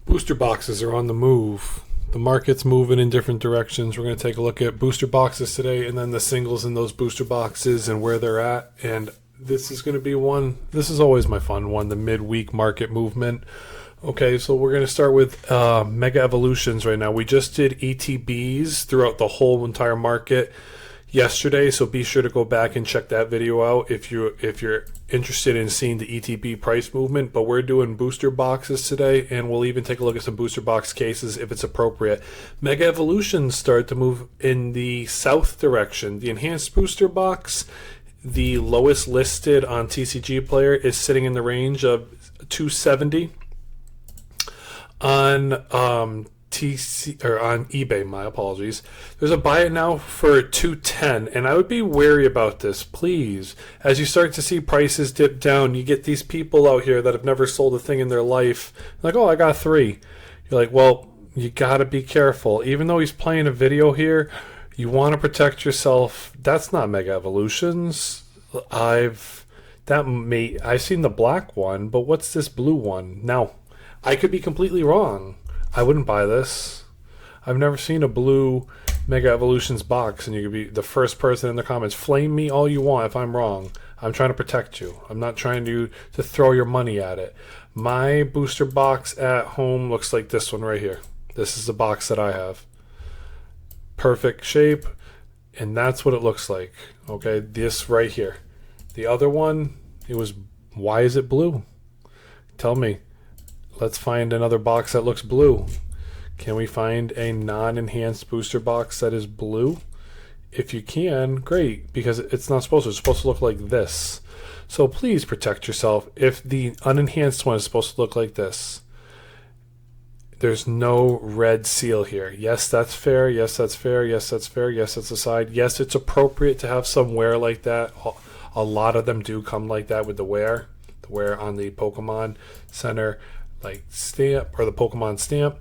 Booster boxes are on the move. The market's moving in different directions. We're going to take a look at booster boxes today and then the singles in those booster boxes and where they're at. And this is going to be one, this is always my fun one, the midweek market movement. Okay, so we're going to start with Mega Evolutions right now. We just did ETBs throughout the whole entire market yesterday, so be sure to go back and check that video out if you're interested in seeing the ETB price movement. But we're doing booster boxes today, and we'll even take a look at some booster box cases if it's appropriate. Mega Evolutions started to move in the south direction. The enhanced booster box, the lowest listed on TCG Player, is sitting in the range of 270 on on eBay. My apologies. There's a buy it now for 210, and I would be wary about this, please. As you start to see prices dip down, you get these people out here that have never sold a thing in their life, like, oh, I got 3. You're like, well, you gotta be careful. Even though he's playing a video here, you want to protect yourself. That's not Mega Evolutions. I've seen the black one, but what's this blue one? Now, I could be completely wrong. I wouldn't buy this. I've never seen a blue Mega Evolutions box, and you could be the first person in the comments. Flame me all you want if I'm wrong. I'm trying to protect you. I'm not trying to throw your money at it. My booster box at home looks like this one right here. This is the box that I have. Perfect shape, and that's what it looks like. Okay, this right here. The other one, why is it blue? Tell me. Let's find another box that looks blue. Can we find a non-enhanced booster box that is blue? If you can, great, because it's not supposed to. It's supposed to look like this. So please protect yourself. If the unenhanced one is supposed to look like this, there's no red seal here. Yes, that's fair. Yes, that's fair. Yes, that's fair. Yes, that's a side. Yes, it's appropriate to have some wear like that. A lot of them do come like that with the wear on the Pokemon Center like stamp or the Pokemon stamp,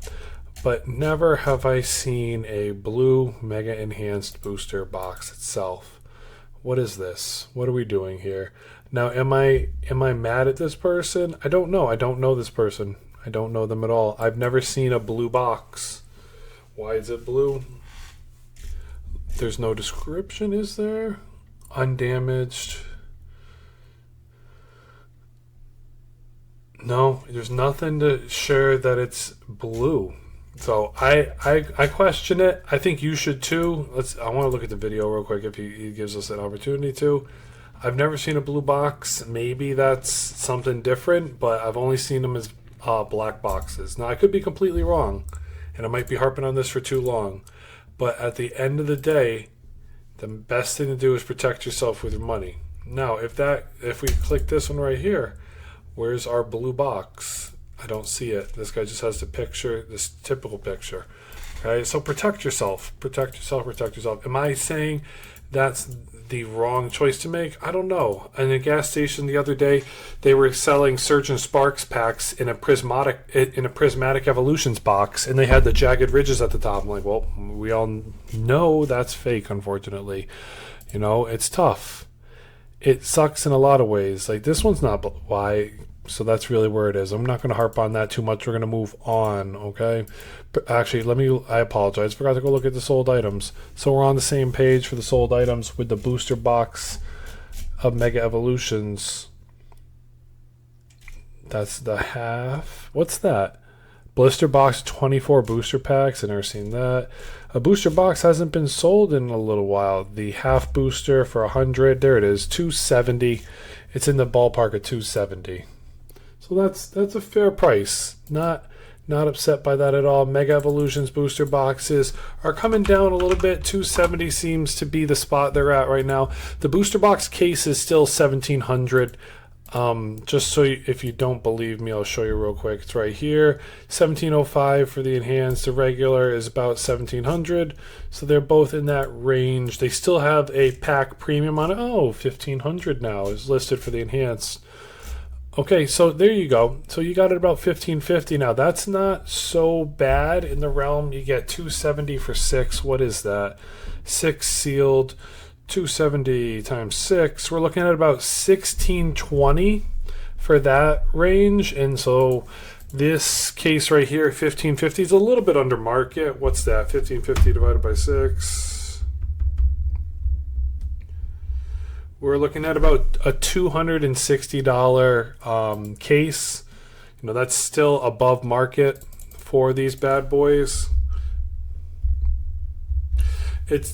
but never have I seen a blue Mega Enhanced booster box itself. What is this? What are we doing here? Now, am I mad at this person? I don't know. I don't know this person. I don't know them at all. I've never seen a blue box. Why is it blue? There's no description, is there? Undamaged. No, there's nothing to share that it's blue. So I question it. I think you should too. I want to look at the video real quick if he gives us an opportunity to. I've never seen a blue box. Maybe that's something different, but I've only seen them as black boxes. Now, I could be completely wrong, and I might be harping on this for too long. But at the end of the day, the best thing to do is protect yourself with your money. Now, if we click this one right here, where's our blue box? I don't see it. This guy just has the picture, this typical picture. Okay, so protect yourself. Protect yourself, protect yourself. Am I saying that's the wrong choice to make? I don't know. In a gas station the other day, they were selling Surge and Sparks packs in a prismatic Evolutions box, and they had the jagged ridges at the top. I'm like, well, we all know that's fake, unfortunately. You know, it's tough. It sucks in a lot of ways. Like, this one's not why, so that's really where it is. I'm not going to harp on that too much. We're going to move on, okay? But actually, I apologize. Forgot to go look at the sold items. So we're on the same page for the sold items with the booster box of Mega Evolutions. That's the half. What's that? Blister box 24 booster packs. I've never seen that. A booster box hasn't been sold in a little while. The half booster for 100. There it is, 270. It's in the ballpark of 270. So that's a fair price. Not upset by that at all. Mega Evolutions booster boxes are coming down a little bit. 270 seems to be the spot they're at right now. The booster box case is still 1700. Just so if you don't believe me, I'll show you real quick. It's right here. 1705 for the enhanced. The regular is about 1700. So they're both in that range. They still have a pack premium on it. Oh, 1500 now is listed for the enhanced. Okay, so there you go. So you got it about 1550 now. That's not so bad in the realm. You get 270 for 6. What is that? 6 sealed. 270 times 6, we're looking at about 1620 for that range. And so This case right here, 1550, is a little bit under market. What's that? 1550 divided by 6. We're looking at about a $260 case. You know, that's still above market for these bad boys.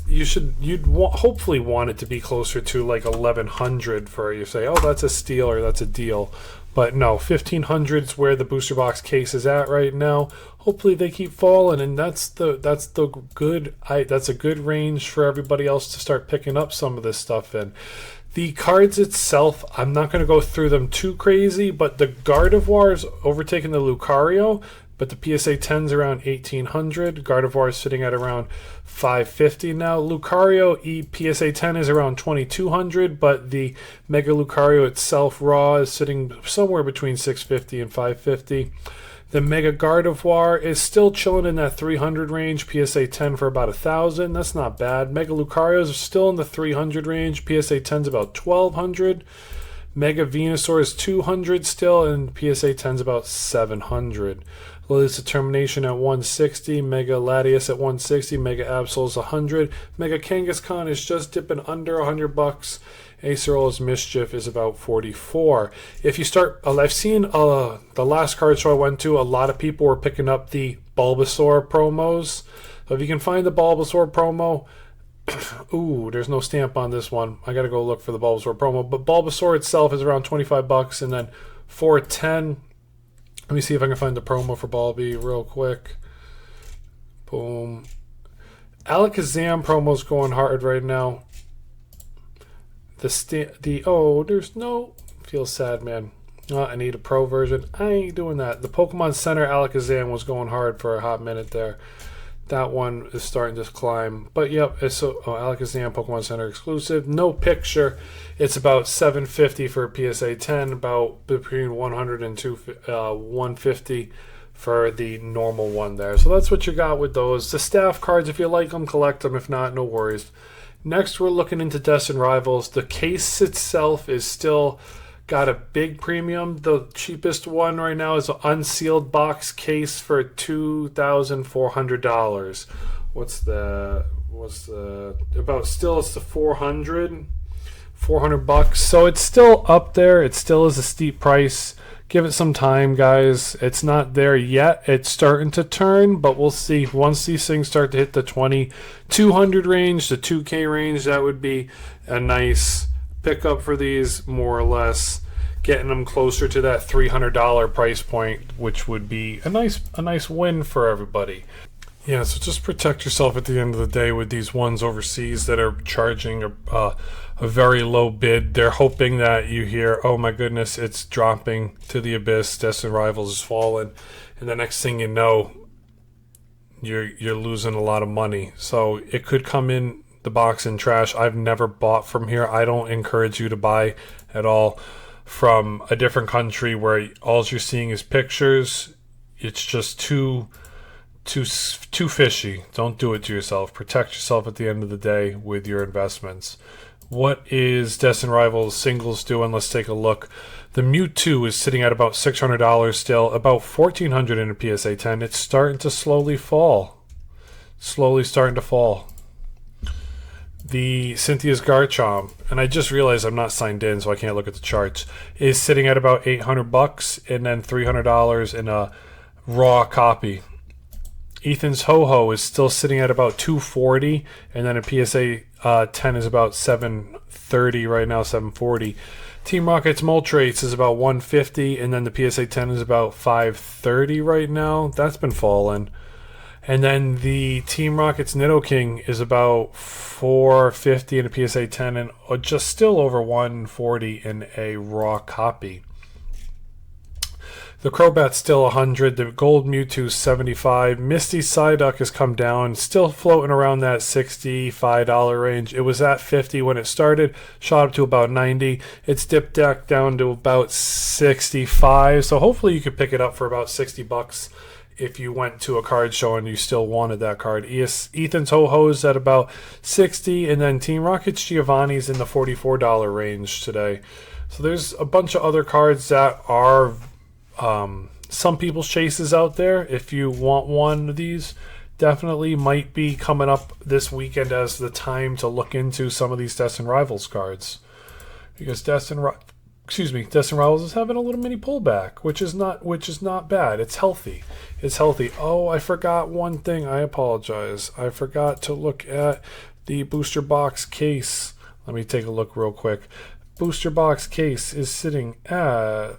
You'd hopefully want it to be closer to like 1100 for you say, oh, that's a steal or that's a deal. But no, 1500 is where the booster box case is at right now. Hopefully they keep falling, and that's a good range for everybody else to start picking up some of this stuff in. The cards itself, I'm not going to go through them too crazy, but the Gardevoir is overtaking the Lucario, but the PSA 10's around 1800. Gardevoir is sitting at around 550 now. Lucario PSA 10 is around 2200, but the Mega Lucario itself raw is sitting somewhere between 650 and 550. The Mega Gardevoir is still chilling in that 300 range. PSA 10 for about 1,000. That's not bad. Mega Lucarios are still in the 300 range. PSA 10's about 1,200. Mega Venusaur is 200 still, and PSA 10's about 700. Lilius Determination at 160. Mega Latias at 160. Mega Absol is 100. Mega Kangaskhan is just dipping under $100. Acerola's Mischief is about 44. If you start, I've seen the last card show I went to, a lot of people were picking up the Bulbasaur promos. So if you can find the Bulbasaur promo, ooh, there's no stamp on this one. I gotta go look for the Bulbasaur promo. But Bulbasaur itself is around $25, and then 410. Let me see if I can find the promo for Bulby real quick. Boom. Alakazam promo's going hard right now. There's no, feels sad, man. I need a pro version. I ain't doing that. The Pokemon Center Alakazam was going hard for a hot minute there. That one is starting to climb. But yep, it's Alakazam Pokemon Center exclusive. No picture. It's about $750 for a PSA 10, about between 100 and 150 for the normal one there. So that's what you got with those. The staff cards, if you like them, collect them. If not, no worries. Next, we're looking into Destined Rivals. The case itself is still got a big premium. The cheapest one right now is an unsealed box case for $2,400. What's the about still it's the 400 bucks. So it's still up there. It still is a steep price. Give it some time, guys. It's not there yet. It's starting to turn, but we'll see. Once these things start to hit the 2,200 range, the 2K range, that would be a nice pickup for these, more or less. Getting them closer to that $300 price point, which would be a nice win for everybody. Yeah, so just protect yourself at the end of the day with these ones overseas that are charging a very low bid. They're hoping that you hear, oh my goodness, it's dropping to the abyss, Destined Rivals is falling, and the next thing you know, you're losing a lot of money. So it could come in the box in trash. I've never bought from here. I don't encourage you to buy at all from a different country where all you're seeing is pictures. It's just too fishy. Don't do it to yourself. Protect yourself at the end of the day with your investments. What is Destined Rivals singles doing? Let's take a look. The Mewtwo is sitting at about $600 still, about $1,400 in a PSA 10. It's starting to slowly fall. Slowly starting to fall. The Cynthia's Garchomp, and I just realized I'm not signed in, so I can't look at the charts, is sitting at about $800 and then $300 in a raw copy. Ethan's Ho-Ho is still sitting at about $240, and then a PSA 10 is about $730 right now, $740. Team Rocket's Moltres is about $150, and then the PSA 10 is about $530 right now. That's been falling. And then the Team Rocket's Nidoking is about $450 in a PSA 10 and just still over $140 in a raw copy. The Crobat's still $100. The Gold Mewtwo's $75. Misty Psyduck has come down, still floating around that $65 range. It was at $50 when it started, shot up to about $90. It's dipped back down to about $65. So hopefully you could pick it up for about $60 if you went to a card show and you still wanted that card. Ethan's Ho-Ho's at about $60, and then Team Rocket's Giovanni's in the $44 range today. So there's a bunch of other cards that are some people's chases out there. If you want one of these, definitely might be coming up this weekend as the time to look into some of these Destined Rivals cards, because Destined Rivals is having a little mini pullback, which is not bad. It's healthy. It's healthy. Oh, I forgot one thing. I apologize. I forgot to look at the booster box case. Let me take a look real quick. Booster box case is sitting at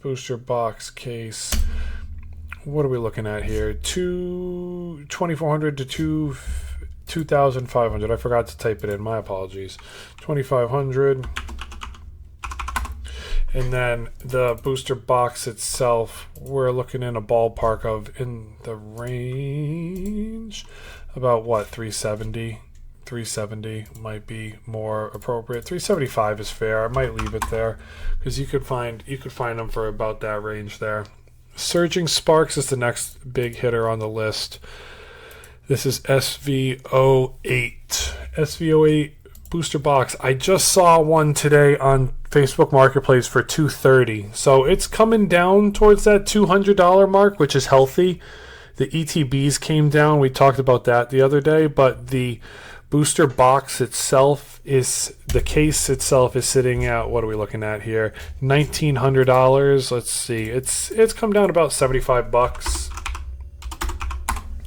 booster box case. What are we looking at here? 2,400 to 2,500. I forgot to type it in. My apologies. 2,500. And then the booster box itself, we're looking in a ballpark of, in the range, about what, 370? 370 might be more appropriate. 375 is fair. I might leave it there because you could find them for about that range there. Surging Sparks is the next big hitter on the list. This is SV08. SV08 booster box. I just saw one today on Facebook Marketplace for $230. So it's coming down towards that $200 mark, which is healthy. The ETBs came down. We talked about that the other day, but the booster box itself is, the case itself is sitting at, what are we looking at here? $1,900. Let's see. It's come down about $75.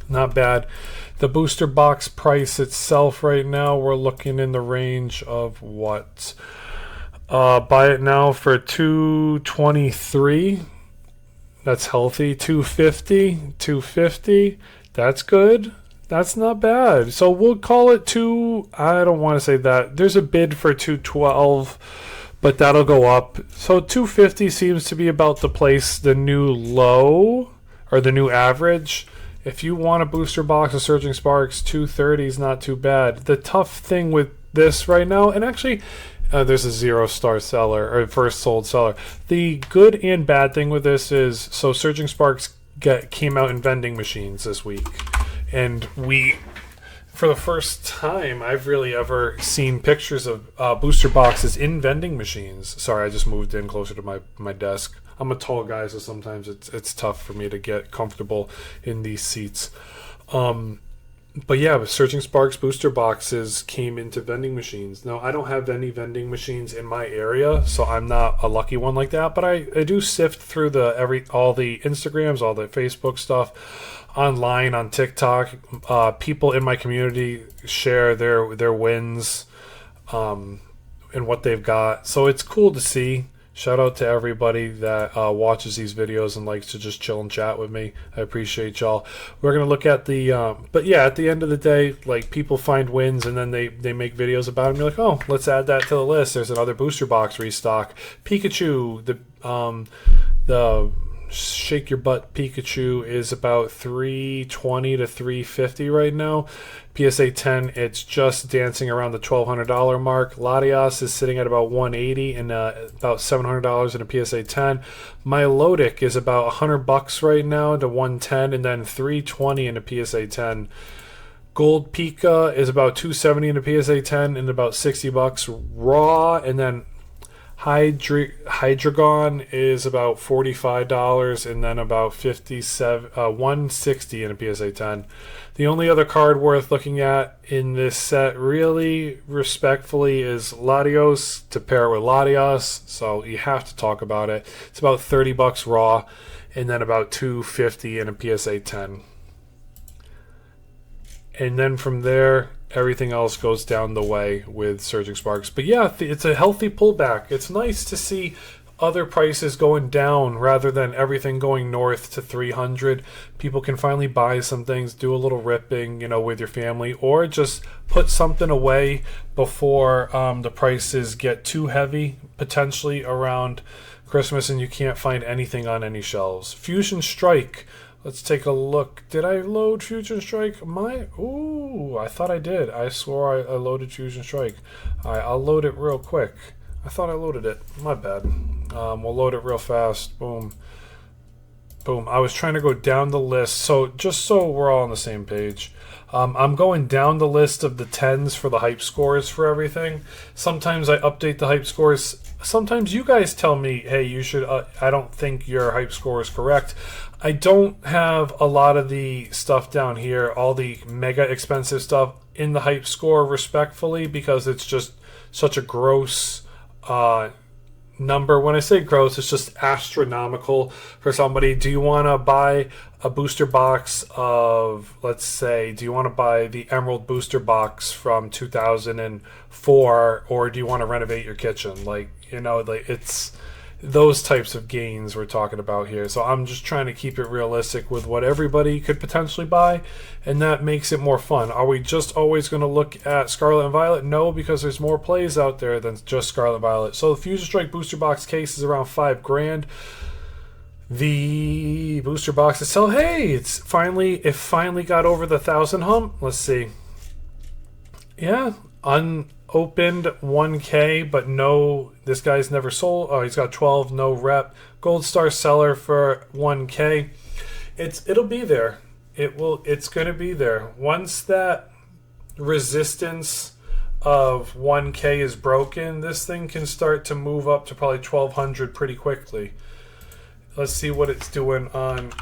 Not bad. The booster box price itself right now, we're looking in the range of what? Buy it now for $223. That's healthy. $250. That's good. That's not bad. So we'll call it I don't want to say that. There's a bid for $212, but that'll go up. So $250 seems to be about the new low, or the new average. If you want a booster box of Surging Sparks, $230 is not too bad. The tough thing with this right now, and actually there's a 0-star seller, or first sold seller. The good and bad thing with this is, so Surging Sparks came out in vending machines this week. And for the first time, I've really ever seen pictures of booster boxes in vending machines. Sorry, I just moved in closer to my desk. I'm a tall guy, so sometimes it's tough for me to get comfortable in these seats. But yeah, Surging Sparks booster boxes came into vending machines. Now, I don't have any vending machines in my area, so I'm not a lucky one like that. But I do sift through all the Instagrams, all the Facebook stuff, online, on TikTok. People in my community share their wins and what they've got. So it's cool to see. Shout out to everybody that watches these videos and likes to just chill and chat with me. I appreciate y'all. We're going to look at but yeah, at the end of the day, like, people find wins and then they make videos about them. You're like, oh, let's add that to the list. There's another booster box restock. Pikachu, the Shake Your Butt Pikachu is about $320 to $350 right now. PSA 10, it's just dancing around the $1,200 mark. Latias is sitting at about $180 and about $700 in a PSA 10. Milotic is about $100 right now to $110, and then $320 in a PSA 10. Gold Pika is about $270 in a PSA 10 and about $60 raw, and then Hydreigon is about $45 and then about $160 in a PSA 10. The only other card worth looking at in this set, really respectfully, is Latios to pair with Latias, so you have to talk about it. It's about $30 raw and then about $250 in a PSA 10. And then from there, everything else goes down the way with Surging Sparks. But yeah, it's a healthy pullback. It's nice to see other prices going down rather than everything going north to 300. People can finally buy some things, do a little ripping, with your family, or just put something away before the prices get too heavy, potentially around Christmas, and you can't find anything on any shelves. Fusion Strike. Let's take a look. Did I load Fusion Strike? Ooh, I thought I did. I swore I loaded Fusion Strike. All right, I'll load it real quick. I thought I loaded it. My bad. We'll load it real fast. Boom. Boom. I was trying to go down the list. So just so we're all on the same page, I'm going down the list of the 10s for the hype scores for everything. Sometimes I update the hype scores sometimes you guys tell me, hey, you should, I don't think your hype score is correct. I don't have a lot of the stuff down here, all the mega expensive stuff in the hype score respectfully, because it's just such a gross number. When I say gross, it's just astronomical for somebody. Do you want to buy a booster box of, let's say, do you want to buy the Emerald booster box from 2004, or do you want to renovate your kitchen? Like, you know, like, it's those types of gains we're talking about here. So I'm just trying to keep it realistic with what everybody could potentially buy, and that makes it more fun. Are we just always going to look at Scarlet and Violet? No, because there's more plays out there than just Scarlet and Violet. So the Fusion Strike booster box case is around $5,000. The booster box itself, hey, it finally got over the 1,000 hump. Let's see. Yeah, unopened 1K, but no, this guy's never sold. Oh, he's got 12, no rep. Gold Star seller for 1K. It'll be there. It's going to be there. Once that resistance of 1K is broken, this thing can start to move up to probably 1,200 pretty quickly. Let's see what it's doing on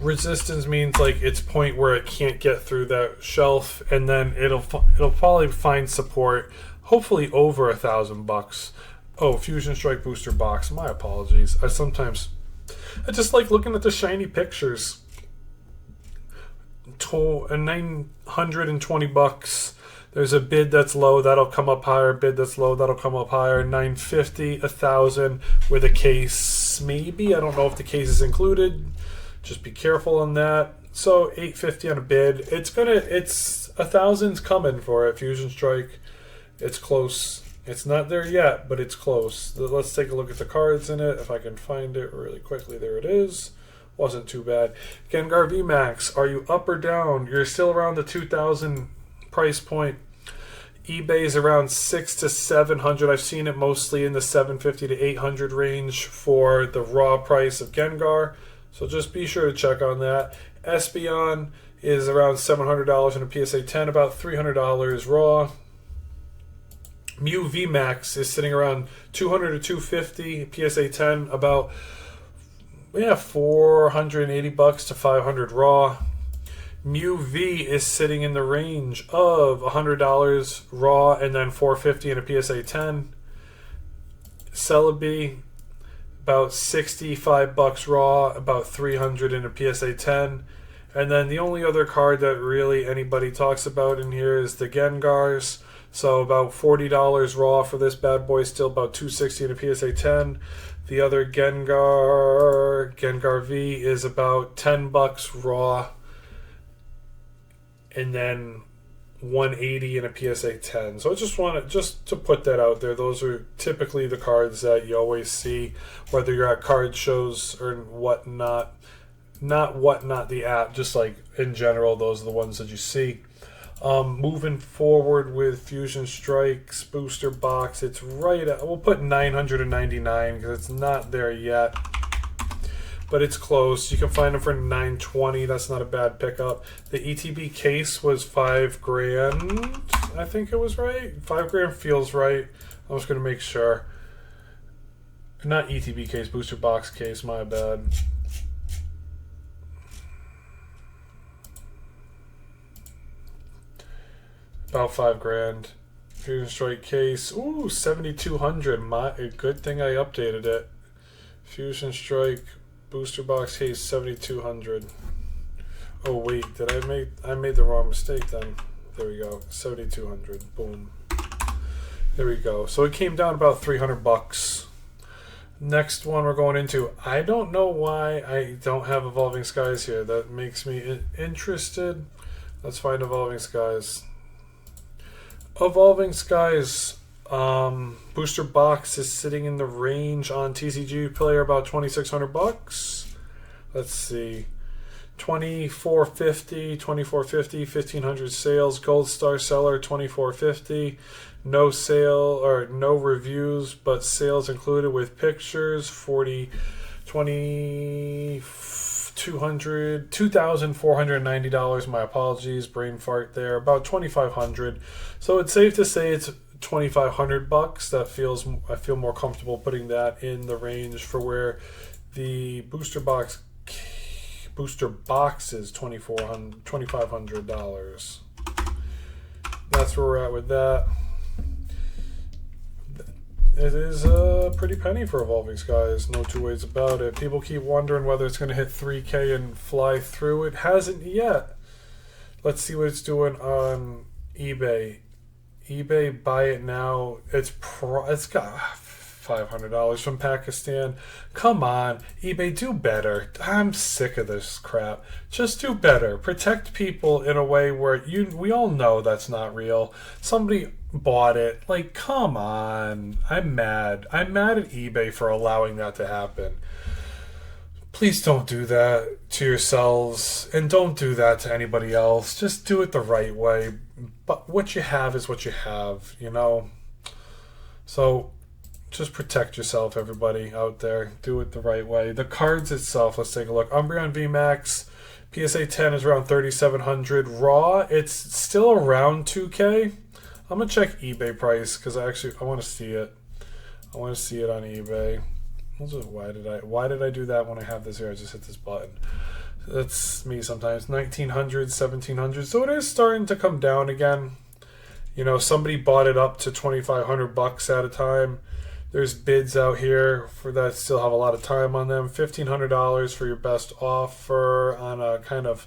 resistance. Means like its point where it can't get through that shelf, and then it'll probably find support, hopefully over $1,000. Oh, Fusion Strike booster box. My apologies. I just like looking at the shiny pictures. $920. There's a bid that's low, that'll come up higher. Bid that's low, that'll come up higher. $950, $1,000 with a case. Maybe, I don't know if the case is included. Just be careful on that. So $850 on a bid. It's $1,000's coming for it. Fusion Strike. It's close. It's not there yet, but it's close. Let's take a look at the cards in it. If I can find it really quickly, there it is. Wasn't too bad. Gengar VMAX. Are you up or down? You're still around the 2,000 price point. eBay is around $600 to $700. I've seen it mostly in the $750 to $800 range for the raw price of Gengar. So just be sure to check on that. Espeon is around $700 in a PSA 10, about $300 raw. Mew VMAX is sitting around $200 to $250, PSA 10, about $480 to $500 raw. Mew V is sitting in the range of $100 raw and then $450 in a PSA 10. Celebi, about $65 raw, about $300 in a PSA 10. And then the only other card that really anybody talks about in here is the Gengars. So about $40 raw for this bad boy, still about $260 in a PSA 10. The other Gengar V, is about $10 raw, and then $180 in a PSA 10. So I just wanted to put that out there. Those are typically the cards that you always see, whether you're at card shows or whatnot. Not Whatnot the app, just like in general, those are the ones that you see. Moving forward with Fusion Strike's booster box, it's right at, we'll put $999 because it's not there yet, but it's close. You can find them for $920. That's not a bad pickup. The ETB case was $5,000. I think it was right. $5,000 feels right. I'm just gonna make sure. Not ETB case, booster box case. My bad. About $5,000. Fusion Strike case. Ooh, 7,200. Good thing I updated it. Fusion Strike booster box case, 7,200. Oh wait, I made the wrong mistake then. There we go. 7,200. Boom. There we go. So it came down about $300. Next one we're going into. I don't know why I don't have Evolving Skies here. That makes me interested. Let's find Evolving Skies. Evolving Skies booster box is sitting in the range on TCG Player about $2,600. Let's see, 2450, 1,500 sales. Gold Star seller 2450. No sale or no reviews, but sales included with pictures. 2,490. My apologies, brain fart there. About 2,500. So it's safe to say it's $2,500. I feel more comfortable putting that in the range for where the booster box is $2,500. That's where we're at with that. It is a pretty penny for Evolving Skies, no two ways about it. People keep wondering whether it's going to hit 3K and fly through. It hasn't yet. Let's see what it's doing on eBay. eBay, buy it now. It's got $500 from Pakistan. Come on, eBay, do better. I'm sick of this crap. Just do better. Protect people in a way where we all know that's not real. Somebody bought it. Like, come on. I'm mad. I'm mad at eBay for allowing that to happen. Please don't do that to yourselves, and don't do that to anybody else. Just do it the right way. But what you have is what you have, you know? So just protect yourself, everybody out there. Do it the right way. The cards itself, let's take a look. Umbreon VMAX, PSA 10 is around 3,700. Raw, it's still around 2K. I'm going to check eBay price because I want to see it. I want to see it on eBay. Why did I do that when I have this here? I just hit this button. That's me sometimes. 1,900, 1,700. So it is starting to come down again. You know, somebody bought it up to $2,500 at a time. There's bids out here for that still have a lot of time on them. $1,500 for your best offer on a kind of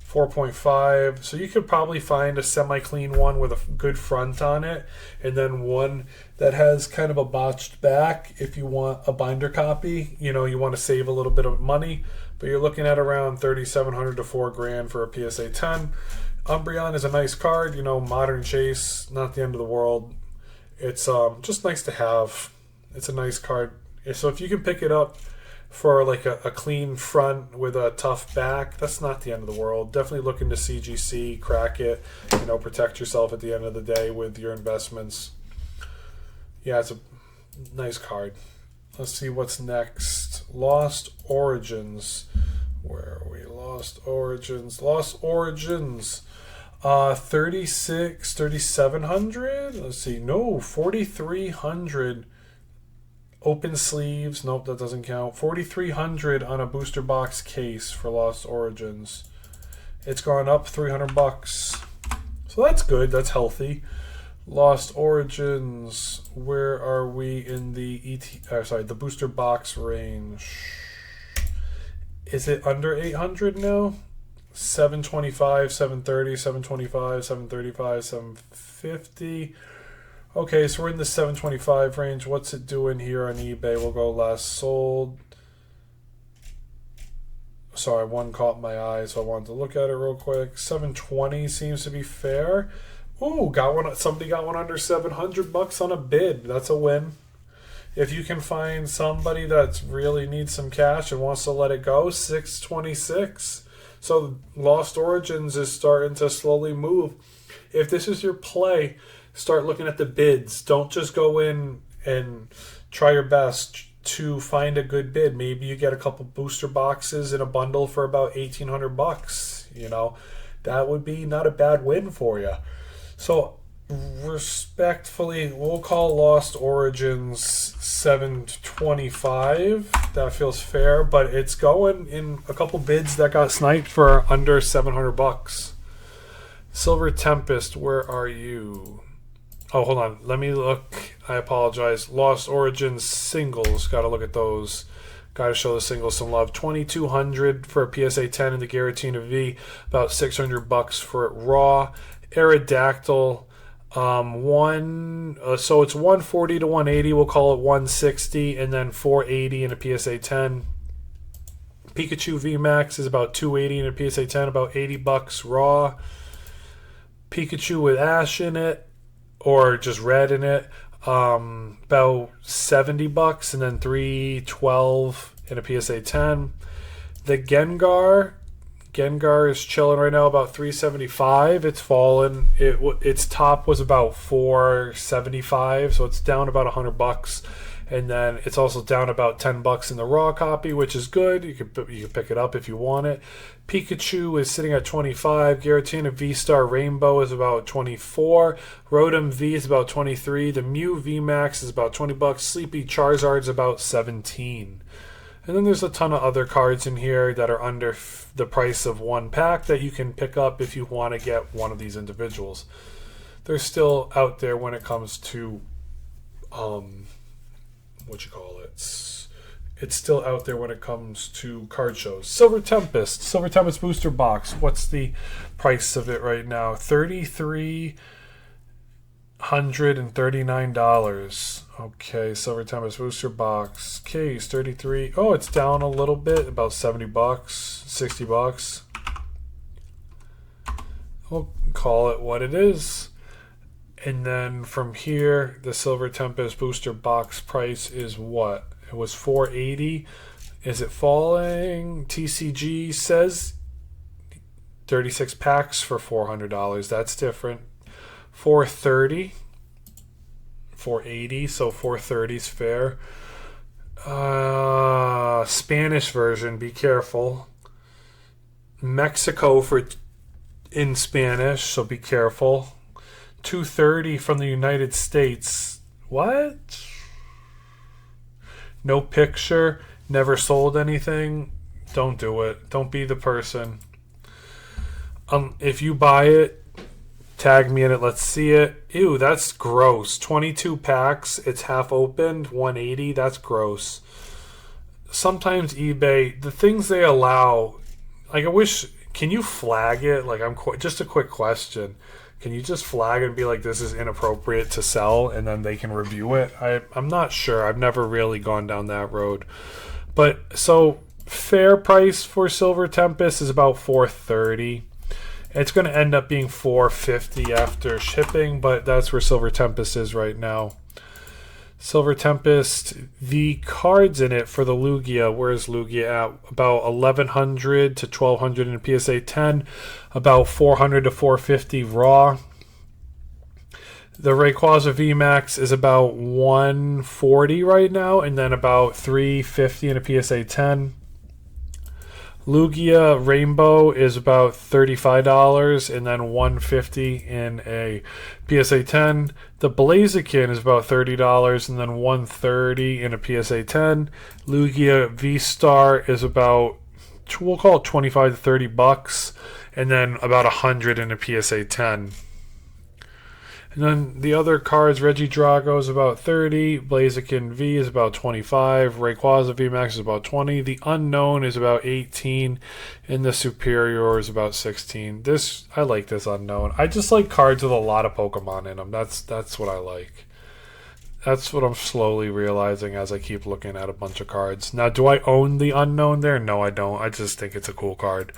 4.5. So you could probably find a semi-clean one with a good front on it, and then one that has kind of a botched back if you want a binder copy. You know, you want to save a little bit of money, but you're looking at around $3,700 to $4,000 for a PSA 10. Umbreon is a nice card, you know, modern chase, not the end of the world. It's just nice to have. It's a nice card. So if you can pick it up for like a clean front with a tough back, that's not the end of the world. Definitely look into CGC, crack it, you know, protect yourself at the end of the day with your investments. Yeah, it's a nice card. Let's see what's next. Lost Origins. Where are we? Lost Origins. 3,700. Let's see. No, 4,300. Open sleeves. Nope, that doesn't count. 4,300 on a booster box case for Lost Origins. It's gone up $300. So that's good. That's healthy. Lost Origins. Where are we in the the booster box range? Is it under 800 now? 725, 730, 725, 735, 750. Okay, so we're in the 725 range. What's it doing here on eBay? We'll go last sold. Sorry, one caught my eye, so I wanted to look at it real quick. 720 seems to be fair. Ooh, got one. Somebody got one under $700 on a bid. That's a win. If you can find somebody that really needs some cash and wants to let it go, 626. So Lost Origins is starting to slowly move. If this is your play, start looking at the bids. Don't just go in and try your best to find a good bid. Maybe you get a couple booster boxes in a bundle for about $1,800. You know, that would be not a bad win for you. So respectfully, we'll call Lost Origins 725. That feels fair, but it's going in a couple bids that got sniped for under $700. Silver Tempest, where are you? Oh, hold on. Let me look. I apologize. Lost Origins singles. Got to look at those. Got to show the singles some love. 2,200 for a PSA 10 in the Giratina V. About $600 for it raw. Aerodactyl. So it's 140 to 180. We'll call it 160, and then 480 in a PSA 10. Pikachu VMAX is about 280 in a PSA 10. About $80 raw. Pikachu with Ash in it, or just red in it, about $70, and then 312 in a PSA 10. The Gengar is chilling right now, about 375. It's fallen. Its top was about 475, so it's down about $100. And then it's also down about $10 in the raw copy, which is good. You can pick it up if you want it. Pikachu is sitting at 25. Giratina V-Star Rainbow is about 24. Rotom V is about 23. The Mew VMAX is about $20. Sleepy Charizard is about 17. And then there's a ton of other cards in here that are under the price of one pack that you can pick up if you want to get one of these individuals. They're still out there when it comes to it's still out there when it comes to card shows. Silver Tempest booster box. What's the price of it right now? $3,339. Okay, Silver Tempest booster box case 33. Oh, it's down a little bit, about $70, $60. We'll call it what it is. And then from here, the Silver Tempest booster box price is what? It was $480. Is it falling? TCG says 36 packs for $400. That's different. $430. $480, so $430 is fair. Spanish version, be careful. Mexico in Spanish, so be careful. $230 from the United States. What? No picture, never sold anything. Don't do it. Don't be the person. If you buy it, tag me in it. Let's see it. Ew, that's gross. 22 packs. It's half opened. $180. That's gross. Sometimes eBay, the things they allow, like I wish. Can you flag it? Like just a quick question. Can you just flag it and be like, this is inappropriate to sell, and then they can review it? I'm not sure. I've never really gone down that road. But so fair price for Silver Tempest is about $430. It's going to end up being $450 after shipping, but that's where Silver Tempest is right now. Silver Tempest, the cards in it for the Lugia, where's Lugia at? About 1,100 to 1,200 in PSA 10, about 400 to 450 raw. The Rayquaza VMAX is about 140 right now, and then about 350 in a PSA 10. Lugia Rainbow is about $35 and then $150 in a PSA 10. The Blaziken is about $30 and then $130 in a PSA 10. Lugia V-Star is about, we'll call it $25 to $30 and then about $100 in a PSA 10. And then the other cards, Regidrago is about $30, Blaziken V is about $25, Rayquaza VMAX is about $20, the Unknown is about $18, and the Superior is about $16. I like this Unknown. I just like cards with a lot of Pokemon in them. That's what I like. That's what I'm slowly realizing as I keep looking at a bunch of cards. Now, do I own the Unknown there? No, I don't. I just think it's a cool card.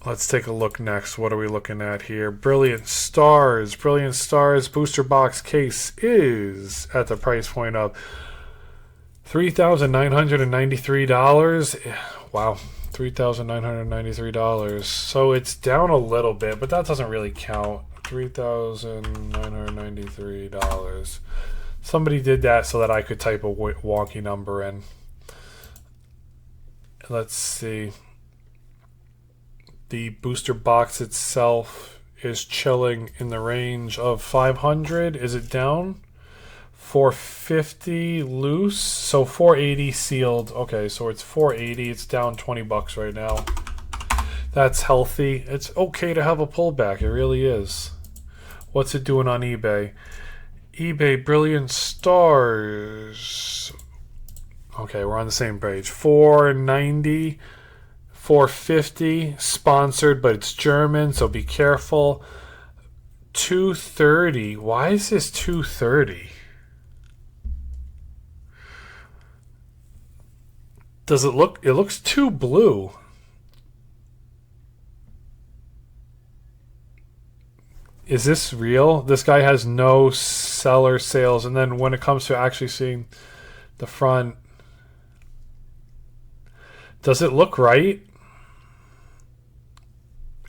Let's take a look next. What are we looking at here? Brilliant Stars. Brilliant Stars booster box case is at the price point of $3,993. Wow, $3,993. So it's down a little bit, but that doesn't really count. $3,993. Somebody did that so that I could type a wonky number in. Let's see. The booster box itself is chilling in the range of 500. Is it down? 450 loose. So 480 sealed. Okay, so it's 480. It's down $20 right now. That's healthy. It's okay to have a pullback. It really is. What's it doing on eBay? eBay Brilliant Stars. Okay, we're on the same page. 490. 450 sponsored, but it's German, so be careful. 230. Why is this 230? Does it look? It looks too blue. Is this real? This guy has no seller sales, and then when it comes to actually seeing the front, does it look right?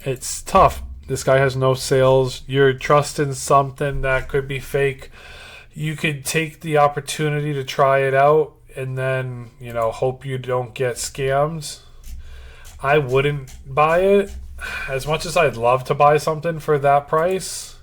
It's tough. This guy has no sales. You're trusting something that could be fake. You could take the opportunity to try it out and then, hope you don't get scammed. I wouldn't buy it. As much as I'd love to buy something for that price,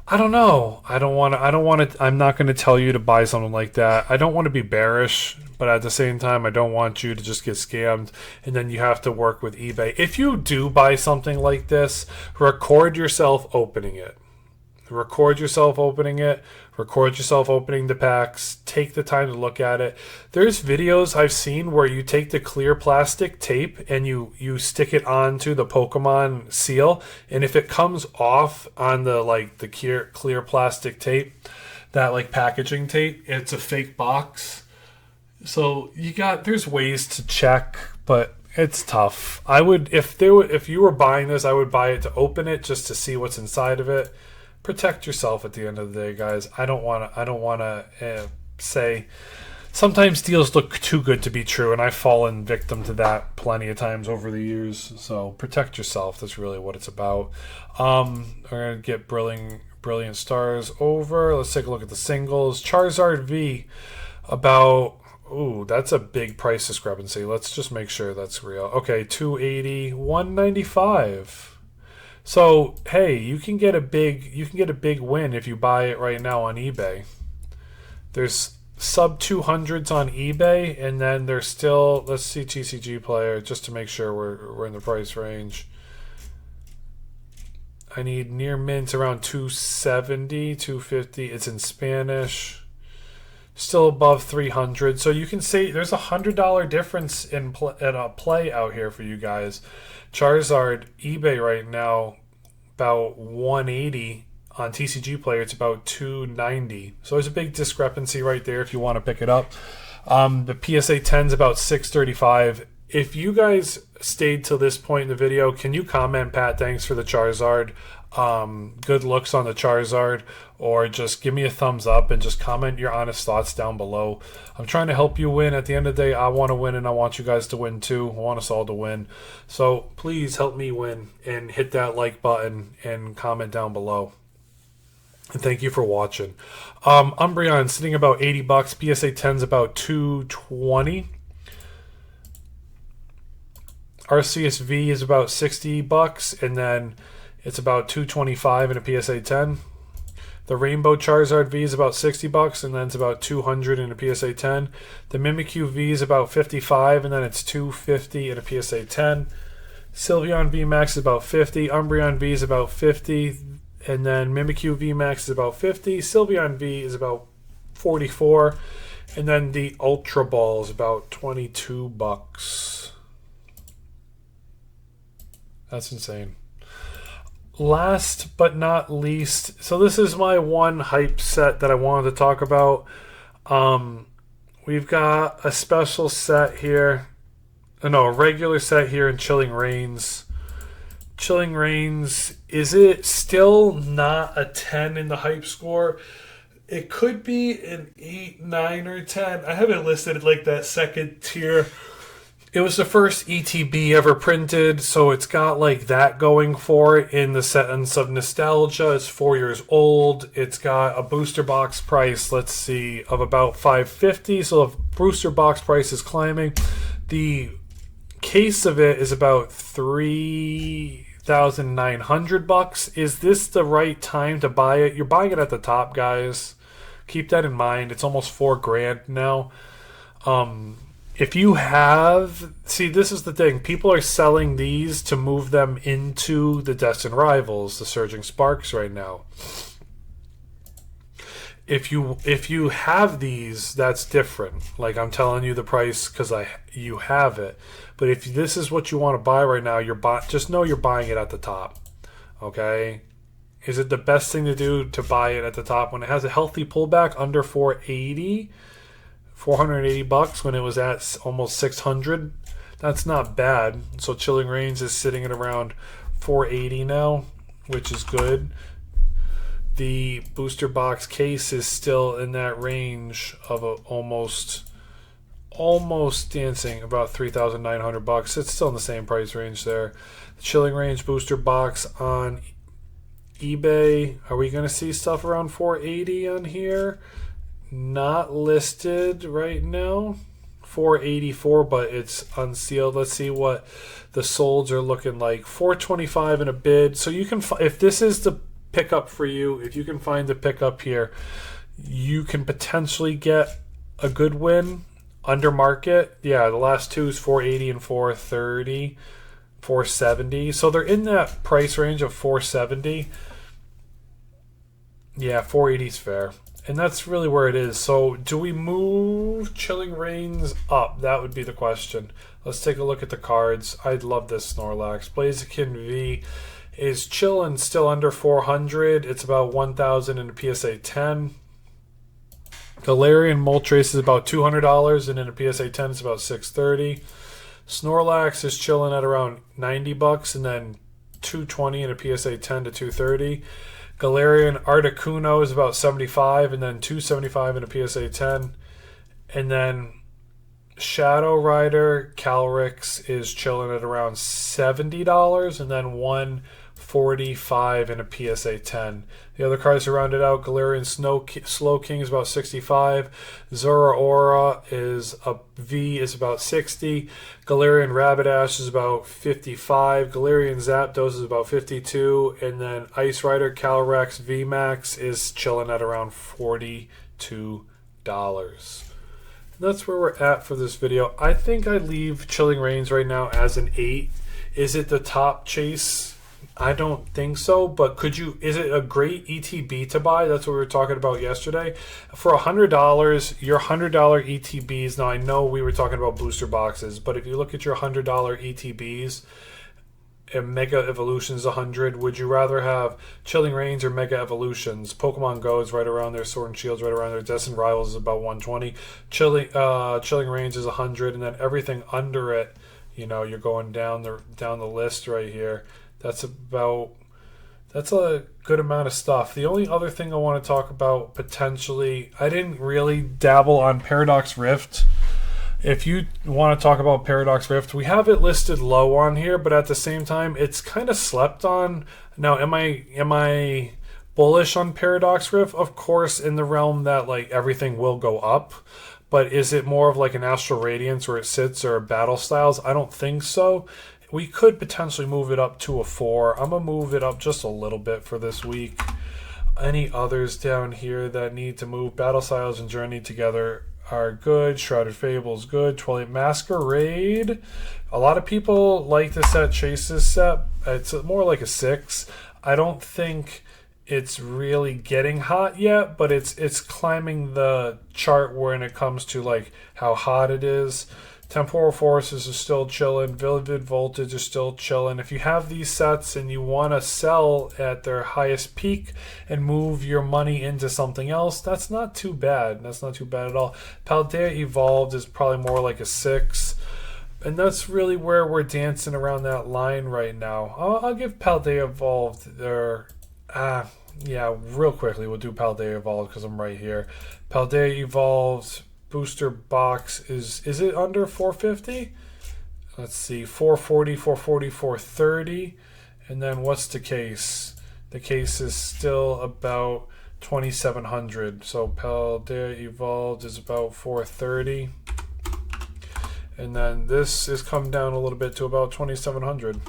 I don't know. I'm not going to tell you to buy something like that. I don't want to be bearish, but at the same time, I don't want you to just get scammed and then you have to work with eBay. If you do buy something like this, record yourself opening it. Record yourself opening it. Record yourself opening the packs. Take the time to look at it. There's videos I've seen where you take the clear plastic tape and you stick it onto the Pokemon seal, and if it comes off on the clear plastic tape, that packaging tape, it's a fake box. So there's ways to check, but it's tough. I would if you were buying this, I would buy it to open it just to see what's inside of it. Protect yourself at the end of the day, guys. I don't want to say sometimes deals look too good to be true, and I've fallen victim to that plenty of times over the years. So protect yourself. That's really what it's about. We're gonna get brilliant stars over. Let's take a look at the singles. Charizard V, that's a big price discrepancy. Let's just make sure that's real. Okay, 280, 195. So, hey, you can get a big win if you buy it right now on eBay. There's sub 200s on eBay, and then there's still, let's see TCG player just to make sure we're in the price range. I need near mint around 270, 250. It's in Spanish. Still above 300. So you can see there's $100 difference in a play out here for you guys. Charizard eBay right now about 180. On TCG player it's about 290. So there's a big discrepancy right there if you want to pick it up. The PSA 10's about 635. If you guys stayed till this point in the video, can you comment, Pat, thanks for the Charizard, good looks on the Charizard, or just give me a thumbs up and just comment your honest thoughts down below. I'm trying to help you win. At the end of the day, I want to win and I want you guys to win too. I want us all to win. So please help me win and hit that like button and comment down below. And thank you for watching. Umbreon sitting about $80. PSA 10's about 220. RCSV is about $60, and then it's about 225 in a PSA 10. The Rainbow Charizard V is about $60, and then it's about 200 in a PSA 10. The Mimikyu V is about 55, and then it's 250 in a PSA 10. Sylveon V Max is about 50. Umbreon V is about 50, and then Mimikyu V Max is about 50. Sylveon V is about 44, and then the Ultra Ball is about $22. That's insane. Last but not least, so this is my one hype set that I wanted to talk about. We've got a special set here. No, a regular set here in Chilling Reigns. Chilling Reigns, is it still not a 10 in the hype score? It could be an 8, 9, or 10. I have it listed like that second tier. It was the first ETB ever printed, so it's got like that going for it in the sense of nostalgia. It's 4 years old. It's got a booster box price, let's see, of about $550. So if booster box price is climbing, the case of it is about $3,900. Is this the right time to buy it? You're buying it at the top, guys. Keep that in mind. It's almost $4,000 now. If you have, see, this is the thing. People are selling these to move them into the Destined Rivals, the Surging Sparks right now. If you have these, that's different. Like, I'm telling you the price because you have it. But if this is what you want to buy right now, just know you're buying it at the top. Okay? Is it the best thing to do to buy it at the top when it has a healthy pullback under $480 when it was at almost $600? That's not bad. So Chilling Reigns is sitting at around $480 now, which is good. The booster box case is still in that range of almost dancing about $3,900. It's still in the same price range there. The Chilling Reigns booster box on eBay, are we going to see stuff around 480 on here? Not listed right now. 484, but it's unsealed. Let's see what the solds are looking like. 425 in a bid. So you can, if this is the pickup for you, if you can find the pickup here, you can potentially get a good win under market. Yeah, the last two is 480 and 430, 470. So they're in that price range of 470. Yeah, 480 is fair. And that's really where it is. So do we move Chilling Reigns up? That would be the question. Let's take a look at the cards. I'd love this Snorlax. Blaziken V is chilling still under 400. It's about 1,000 in a PSA 10. Galarian Moltres is about $200, and in a PSA 10 it's about $630. Snorlax is chilling at around $90, and then $220 in a PSA 10 to $230. Galarian Articuno is about $75, and then $275 in a PSA 10. And then Shadow Rider Calyrex is chilling at around $70, and then $145 in a PSA 10. The other cards to round it out, Galarian Slow King is about $65. Zeraora is a V is about $60. Galarian Rapidash is about $55. Galarian Zapdos is about $52. And then Ice Rider Calyrex VMAX is chilling at around $42. That's where we're at for this video. I think I leave Chilling Reigns right now as an 8. Is it the top chase? I don't think so, but is it a great ETB to buy? That's what we were talking about yesterday. For $100, your $100 ETBs, now I know we were talking about booster boxes, but if you look at your $100 ETBs, and Mega Evolutions 100, would you rather have Chilling Reigns or Mega Evolutions? Pokemon Go is right around there, Sword and Shield's right around there, Destined Rivals is about 120, Chilling Reigns is 100, and then everything under it, you're going down the list right here. That's a good amount of stuff. The only other thing I want to talk about potentially, I didn't really dabble on Paradox Rift. If you want to talk about Paradox Rift, we have it listed low on here, but at the same time, it's kind of slept on. Now, am I bullish on Paradox Rift? Of course, in the realm that like everything will go up. But is it more of like an Astral Radiance where it sits, or Battle Styles? I don't think so. We could potentially move it up to a 4. I'm going to move it up just a little bit for this week. Any others down here that need to move? Battle Styles and Journey together are good. Shrouded Fables good. Twilight Masquerade. A lot of people like the set Chases set. It's more like a 6. I don't think it's really getting hot yet, but it's climbing the chart when it comes to like how hot it is. Temporal Forces is still chilling. Vivid Voltage is still chilling. If you have these sets and you want to sell at their highest peak and move your money into something else, that's not too bad. That's not too bad at all. Paldea Evolved is probably more like a 6. And that's really where we're dancing around that line right now. I'll give Paldea Evolved their... yeah, real quickly, we'll do Paldea Evolved because I'm right here. Paldea Evolved... booster box is it under 450? Let's see, 440, 440, 430. And then what's the case? The case is still about 2700. So Paldea Evolved is about 430. And then this is come down a little bit to about 2700.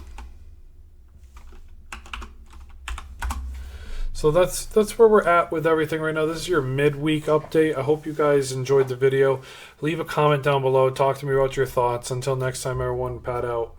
So that's where we're at with everything right now. This is your midweek update. I hope you guys enjoyed the video. Leave a comment down below. Talk to me about your thoughts. Until next time, everyone, Pat out.